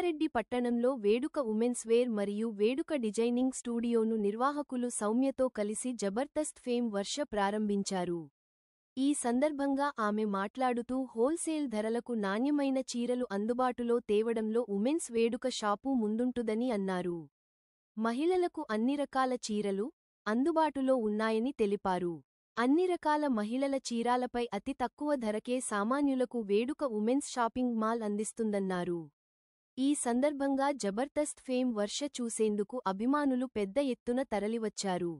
సంగారెడ్డి పట్టణంలో వేడుక women's wear మరియు వేడుక డిజైనింగ్ స్టూడియోను నిర్వాహకులు సౌమ్యతో కలిసి జబర్దస్త్ ఫేమ్ వర్ష ప్రారంభించారు. ఈ సందర్భంగా ఆమె మాట్లాడుతూ హోల్సేల్ ధరలకు నాణ్యమైన చీరలు అందుబాటులో తేవడంలో ఉమెన్స్ వేడుక షాపు ముందుంటుందని అన్నారు. మహిళలకు అన్ని రకాల చీరలు అందుబాటులో ఉన్నాయని తెలిపారు. అన్ని రకాల మహిళల చీరాలపై అతి తక్కువ ధరకే సామాన్యులకు వేడుక ఉమెన్స్ షాపింగ్ మాల్ అందిస్తుందన్నారు. ఈ సందర్భంగా జబర్దస్త్ ఫేమ్ వర్ష చూసేందుకు అభిమానులు పెద్ద ఎత్తున తరలివచ్చారు.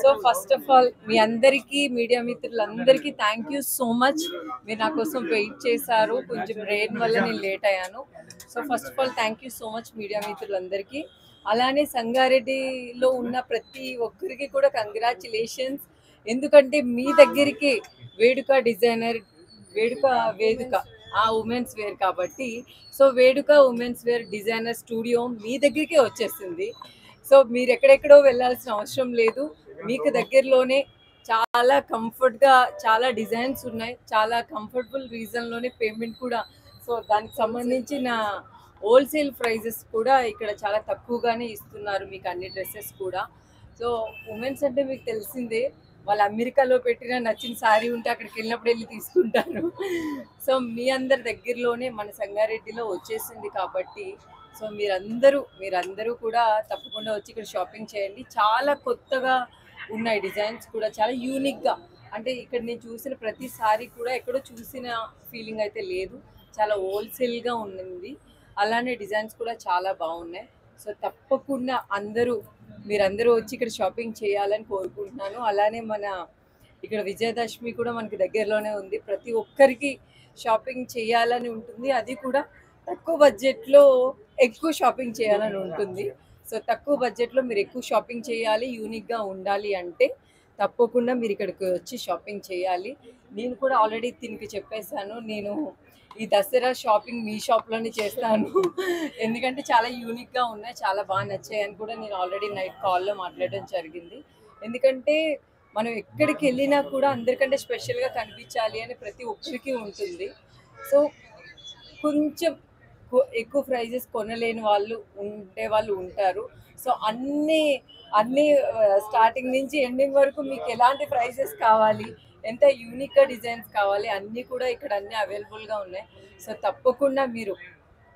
సో ఫస్ట్ ఆఫ్ ఆల్ మీ అందరికీ మీడియా మిత్రులందరికీ థ్యాంక్ యూ సో మచ్. మీరు నా కోసం వెయిట్ చేశారు. కొంచెం రెయిన్ వల్ల నేను లేట్ అయ్యాను. So first of all thank you so much media మిత్రులందరికీ. అలానే సంగారెడ్డిలో ఉన్న ప్రతి ఒక్కరికి కూడా కంగ్రాచులేషన్స్. ఎందుకంటే మీ దగ్గరికి వేడుక డిజైనర్ వేడుక ఆ ఉమెన్స్ వేర్ కాబట్టి సో వేడుక ఉమెన్స్ వేర్ డిజైనర్ స్టూడియో మీ దగ్గరికే వచ్చేసింది. సో మీరు ఎక్కడెక్కడో వెళ్ళాల్సిన అవసరం లేదు. మీకు దగ్గరలోనే చాలా కంఫర్ట్గా చాలా డిజైన్స్ ఉన్నాయి. చాలా కంఫర్టబుల్ రీజన్లోనే పేమెంట్ కూడా. సో దానికి సంబంధించిన హోల్సేల్ ప్రైజెస్ కూడా ఇక్కడ చాలా తక్కువగానే ఇస్తున్నారు మీకు అన్ని డ్రెస్సెస్ కూడా. సో ఉమెన్స్ అంటే మీకు తెలిసిందే, వాళ్ళు అమెరికాలో పెట్టిన నచ్చిన శారీ ఉంటే అక్కడికి వెళ్ళినప్పుడు వెళ్ళి తీసుకుంటారు. సో మీ అందరి దగ్గరలోనే మన సంగారెడ్డిలో వచ్చేసింది కాబట్టి సో మీరందరూ కూడా తప్పకుండా వచ్చి ఇక్కడ షాపింగ్ చేయండి. చాలా కొత్తగా ఉన్నాయి డిజైన్స్ కూడా, చాలా యూనిక్గా. అంటే ఇక్కడ నేను చూసిన ప్రతి సారీ కూడా ఎక్కడో చూసిన ఫీలింగ్ అయితే లేదు. చాలా హోల్సేల్గా ఉంది. అలానే డిజైన్స్ కూడా చాలా బాగున్నాయి. సో తప్పకుండా మీరందరూ వచ్చి ఇక్కడ షాపింగ్ చేయాలని కోరుకుంటున్నాను. అలానే మన ఇక్కడ విజయదశమి కూడా మనకి దగ్గరలోనే ఉంది. ప్రతి ఒక్కరికి షాపింగ్ చేయాలని ఉంటుంది. అది కూడా తక్కువ బడ్జెట్లో ఎక్కువ షాపింగ్ చేయాలని ఉంటుంది. సో తక్కువ బడ్జెట్లో మీరు ఎక్కువ షాపింగ్ చేయాలి, యూనిక్గా ఉండాలి అంటే తప్పకుండా మీరు ఇక్కడికి వచ్చి షాపింగ్ చేయాలి. నేను కూడా ఆల్రెడీ తినికి చెప్పేసాను, నేను ఈ దసరా షాపింగ్ మీ షాప్లోనే చేస్తాను. ఎందుకంటే చాలా యూనిక్గా ఉన్నాయి, చాలా బాగా నచ్చాయి అని కూడా నేను ఆల్రెడీ నైట్ కాల్లో మాట్లాడడం జరిగింది. ఎందుకంటే మనం ఎక్కడికి వెళ్ళినా కూడా అందరికంటే స్పెషల్గా కనిపించాలి అని ప్రతి ఒక్కరికి ఉంటుంది. సో కొంచెం ఎక్కువ ప్రైజెస్ కొనలేని వాళ్ళు ఉండే వాళ్ళు ఉంటారు. సో అన్నీ అన్నీ స్టార్టింగ్ నుంచి ఎండింగ్ వరకు మీకు ఎలాంటి ప్రైజెస్ కావాలి, ఎంత యూనిక్గా డిజైన్స్ కావాలి, అన్నీ కూడా ఇక్కడ అన్నీ అవైలబుల్గా ఉన్నాయి. సో తప్పకుండా మీరు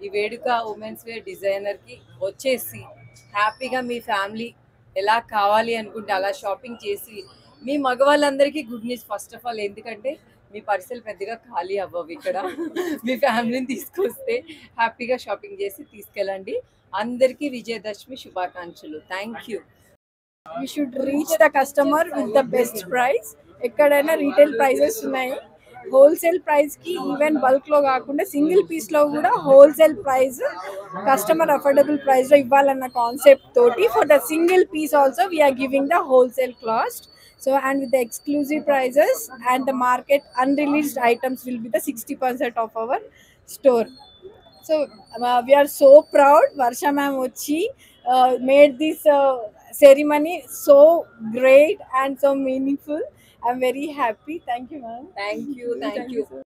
ఈ వేడుక ఉమెన్స్ వేర్ డిజైనర్కి వచ్చేసి హ్యాపీగా మీ ఫ్యామిలీ ఎలా కావాలి అనుకుంటే అలా షాపింగ్ చేసి, మీ మగవాళ్ళందరికీ good news first of all, ఎందుకంటే మీ పర్సెల్ పెద్దగా ఖాళీ అవ్వవు ఇక్కడ. మీ ఫ్యామిలీని తీసుకొస్తే హ్యాపీగా షాపింగ్ చేసి తీసుకెళ్ళండి. అందరికీ విజయదశమి శుభాకాంక్షలు. Thank you. We should reach the customer with the best price. ఎక్కడైనా రీటైల్ ప్రైజెస్ ఉన్నాయి, హోల్సేల్ ప్రైస్ కి ఈవెన్ బల్క్ లో కాకుండా సింగిల్ పీస్ లో కూడా wholesale price customer affordable price లో ఇవ్వాలన్న కాన్సెప్ట్ తోటి for the single piece also we are giving the wholesale cost. So and with the exclusive prices and the market unreleased items will be the 60% of our store. So we are so proud. Varsha ma'am Ochi made this ceremony so great and so meaningful. I'm very happy. Thank you, ma'am. Thank you.